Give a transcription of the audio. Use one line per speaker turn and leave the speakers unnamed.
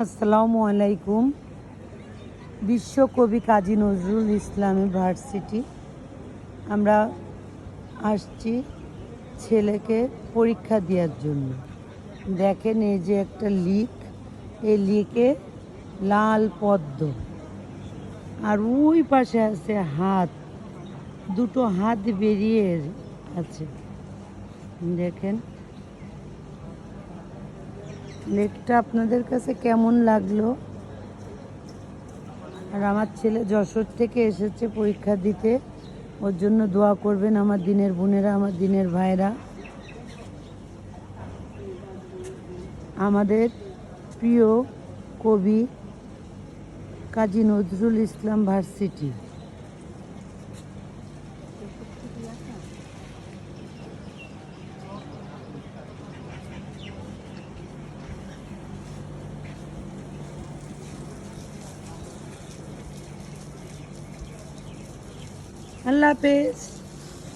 আসসালামু আলাইকুম। বিশ্বকবি কাজী নজরুল ইসলাম ইউনিভার্সিটি। আমরা আসছি ছেলেকে পরীক্ষা দেওয়ার জন্য। দেখেন এই যে একটা লিক, এই লিকে লাল পদ্ম, আর ওই পাশে আছে হাত, দুটো হাত বেরিয়ে আছে। দেখেন লেকটা আপনাদের কাছে কেমন লাগলো? আর আমার ছেলে যশোর থেকে এসেছে পরীক্ষা দিতে, ওর জন্য দোয়া করবেন আমার দিনের বোনেরা, আমার দিনের ভাইরা। আমাদের প্রিয় কবি কাজী নজরুল ইসলাম ভার্সিটি। আল্লাহ হাফেজ।